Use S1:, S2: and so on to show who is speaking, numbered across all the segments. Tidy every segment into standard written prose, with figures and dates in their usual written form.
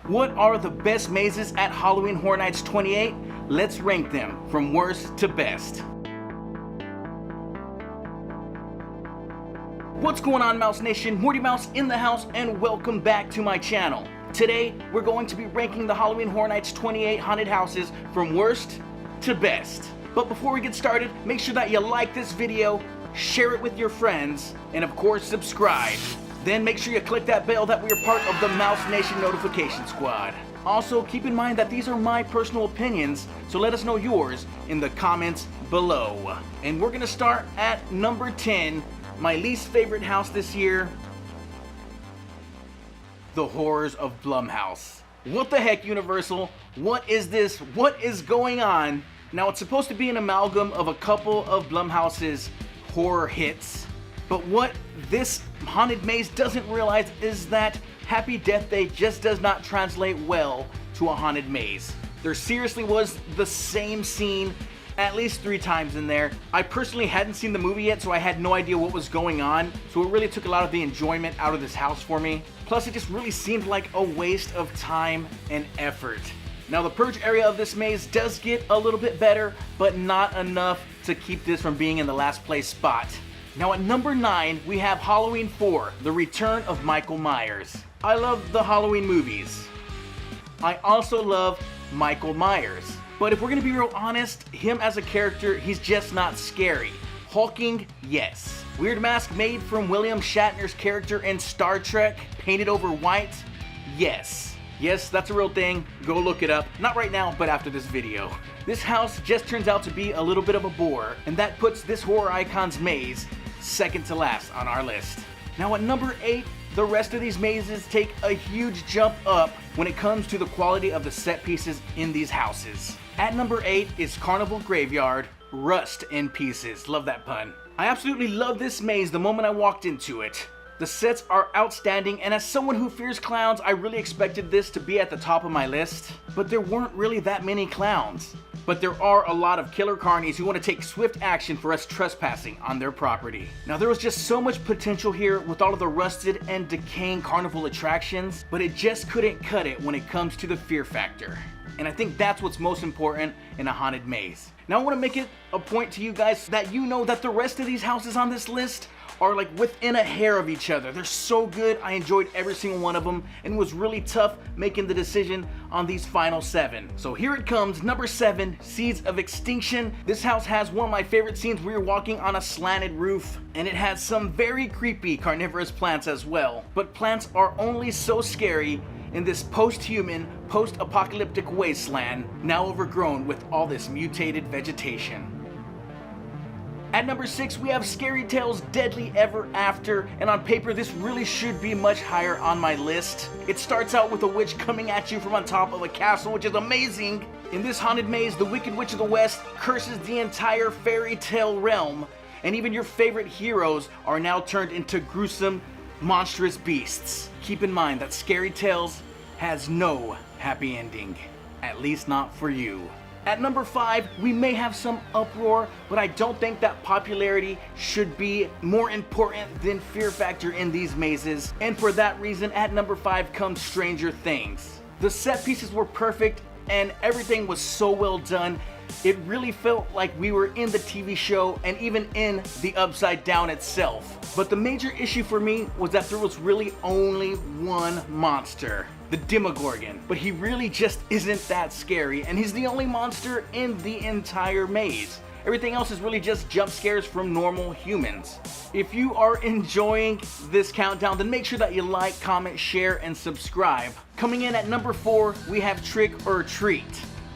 S1: What are the best mazes at Halloween Horror Nights 28? Let's rank them from worst to best. What's going on, Mouse Nation? Morty Mouse in the house, and welcome back to my channel. Today, we're going to be ranking the Halloween Horror Nights 28 haunted houses from worst to best. But before we get started, make sure that you like this video, share it with your friends, and of course, subscribe. Then make sure you click that bell that we are part of the Mouse Nation notification squad. Also, keep in mind that these are my personal opinions, so let us know yours in the comments below. And we're gonna start at number 10, my least favorite house this year, The Horrors of Blumhouse. What the heck, Universal? What is this? What is going on? Now, it's supposed to be an amalgam of a couple of Blumhouse's horror hits, but what this haunted maze doesn't realize is that Happy Death Day just does not translate well to a haunted maze. There seriously was the same scene at least 3 times in there. I personally hadn't seen the movie yet, so I had no idea what was going on, so it really took a lot of the enjoyment out of this house for me. Plus, it just really seemed like a waste of time and effort. Now, the purge area of this maze does get a little bit better, but not enough to keep this from being in the last place spot. Now, at number 9, we have Halloween 4, The Return of Michael Myers. I love the Halloween movies. I also love Michael Myers. But if we're gonna be real honest, him as a character, he's just not scary. Hulking, yes. Weird mask made from William Shatner's character in Star Trek, painted over white, yes. Yes, that's a real thing. Go look it up. Not right now, but after this video. This house just turns out to be a little bit of a bore, and that puts this horror icon's maze second to last on our list. Now at number 8, the rest of these mazes take a huge jump up when it comes to the quality of the set pieces in these houses. At number 8 is Carnival Graveyard, Rust in Pieces. Love that pun. I absolutely love this maze the moment I walked into it. The sets are outstanding, and as someone who fears clowns, I really expected this to be at the top of my list. But there weren't really that many clowns. But there are a lot of killer carnies who want to take swift action for us trespassing on their property. Now, there was just so much potential here with all of the rusted and decaying carnival attractions, but it just couldn't cut it when it comes to the fear factor. And I think that's what's most important in a haunted maze. Now, I want to make it a point to you guys that you know that the rest of these houses on this list are like within a hair of each other. They're so good. I enjoyed every single one of them, and it was really tough making the decision on these final 7. So here it comes, number 7, Seeds of Extinction. This house has one of my favorite scenes where you're walking on a slanted roof, and it has some very creepy carnivorous plants as well. But plants are only so scary in this post-human, post-apocalyptic wasteland, now overgrown with all this mutated vegetation. At number 6, we have Scary Tales Deadly Ever After, and on paper this really should be much higher on my list. It starts out with a witch coming at you from on top of a castle, which is amazing. In this haunted maze, the Wicked Witch of the West curses the entire fairy tale realm, and even your favorite heroes are now turned into gruesome, monstrous beasts. Keep in mind that Scary Tales has no happy ending, at least not for you. At number 5, we may have some uproar, but I don't think that popularity should be more important than fear factor in these mazes. And for that reason, at number 5 comes Stranger Things. The set pieces were perfect and everything was so well done. It really felt like we were in the TV show and even in the Upside Down itself. But the major issue for me was that there was really only one monster, the Demogorgon, but he really just isn't that scary, and he's the only monster in the entire maze. Everything else is really just jump scares from normal humans. If you are enjoying this countdown, then make sure that you like, comment, share, and subscribe. Coming in at number 4, we have Trick or Treat.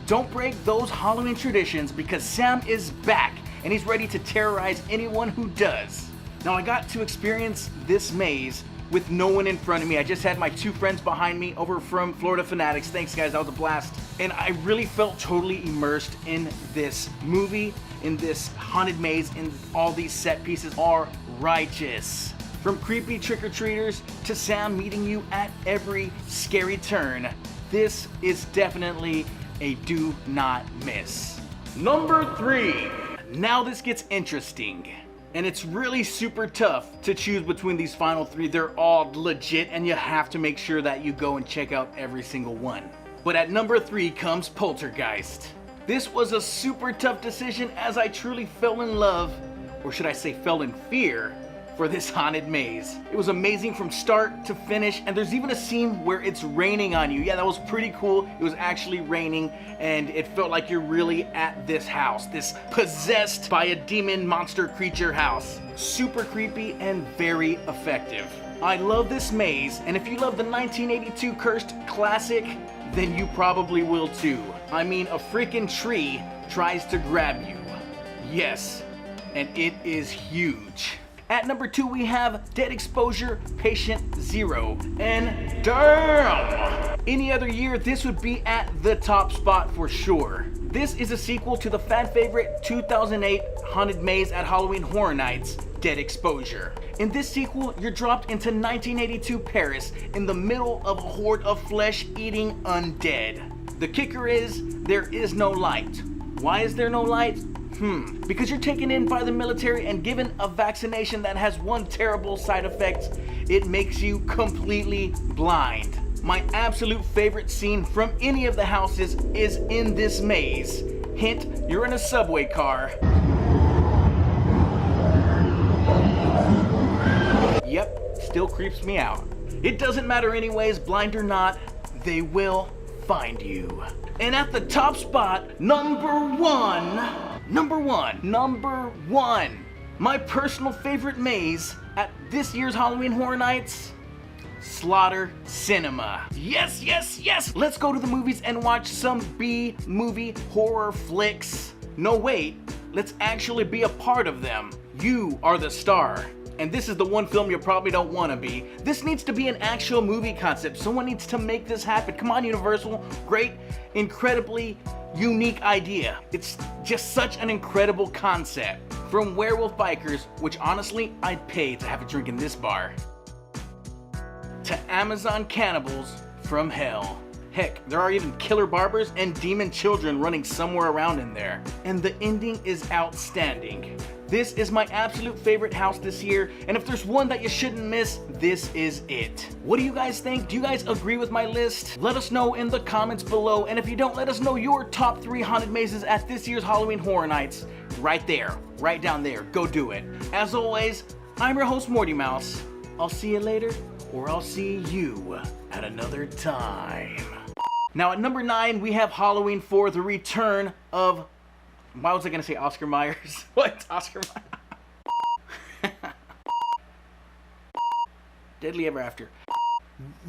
S1: Don't break those Halloween traditions because Sam is back and he's ready to terrorize anyone who does. Now, I got to experience this maze with no one in front of me. I just had my 2 friends behind me over from Florida Fanatics. Thanks, guys, that was a blast. And I really felt totally immersed in this movie, in this haunted maze, and all these set pieces are righteous. From creepy trick-or-treaters to Sam meeting you at every scary turn, this is definitely a do not miss. Number 3. Now this gets interesting. And it's really super tough to choose between these final three. They're all legit, and you have to make sure that you go and check out every single one. But at number 3 comes Poltergeist. This was a super tough decision, as I truly fell in love, or should I say fell in fear, for this haunted maze. It was amazing from start to finish, and there's even a scene where it's raining on you. Yeah, that was pretty cool. It was actually raining, and it felt like you're really at this house, this possessed by a demon monster creature house. Super creepy and very effective. I love this maze, and if you love the 1982 Cursed classic, then you probably will too. I mean, a freaking tree tries to grab you. Yes, and it is huge. At number 2, we have Dead Exposure Patient Zero. And damn! Any other year, this would be at the top spot for sure. This is a sequel to the fan favorite 2008 Haunted Maze at Halloween Horror Nights, Dead Exposure. In this sequel, you're dropped into 1982 Paris in the middle of a horde of flesh-eating undead. The kicker is, there is no light. Why is there no light? Because you're taken in by the military and given a vaccination that has one terrible side effect. It makes you completely blind. My absolute favorite scene from any of the houses is in this maze. Hint, you're in a subway car. Yep, still creeps me out. It doesn't matter anyways, blind or not, they will find you. And at the top spot, number one, my personal favorite maze at this year's Halloween Horror Nights, Slaughter Cinema. Yes, yes, yes! Let's go to the movies and watch some B-movie horror flicks. No, wait, let's actually be a part of them. You are the star. And this is the one film you probably don't want to be. This needs to be an actual movie concept. Someone needs to make this happen. Come on, Universal. Great, incredibly unique idea. It's just such an incredible concept. From werewolf bikers, which honestly I'd pay to have a drink in this bar, to Amazon cannibals from hell. Heck, there are even killer barbers and demon children running somewhere around in there. And the ending is outstanding. This is my absolute favorite house this year, and if there's one that you shouldn't miss, this is it. What do you guys think? Do you guys agree with my list? Let us know in the comments below, and if you don't, let us know your top 3 haunted mazes at this year's Halloween Horror Nights. Right there, right down there, go do it. As always, I'm your host Morty Mouse. I'll see you later, or I'll see you at another time. Now at number 9, we have Halloween 4, the return of... Why was I gonna say Oscar Myers? What? Oscar Myers? Deadly Ever After.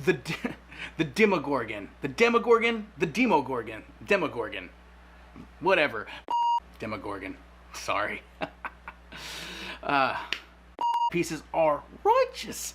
S1: The Demogorgon. The Demogorgon. The Demogorgon. Demogorgon. Whatever. Demogorgon. Sorry. Pieces are righteous.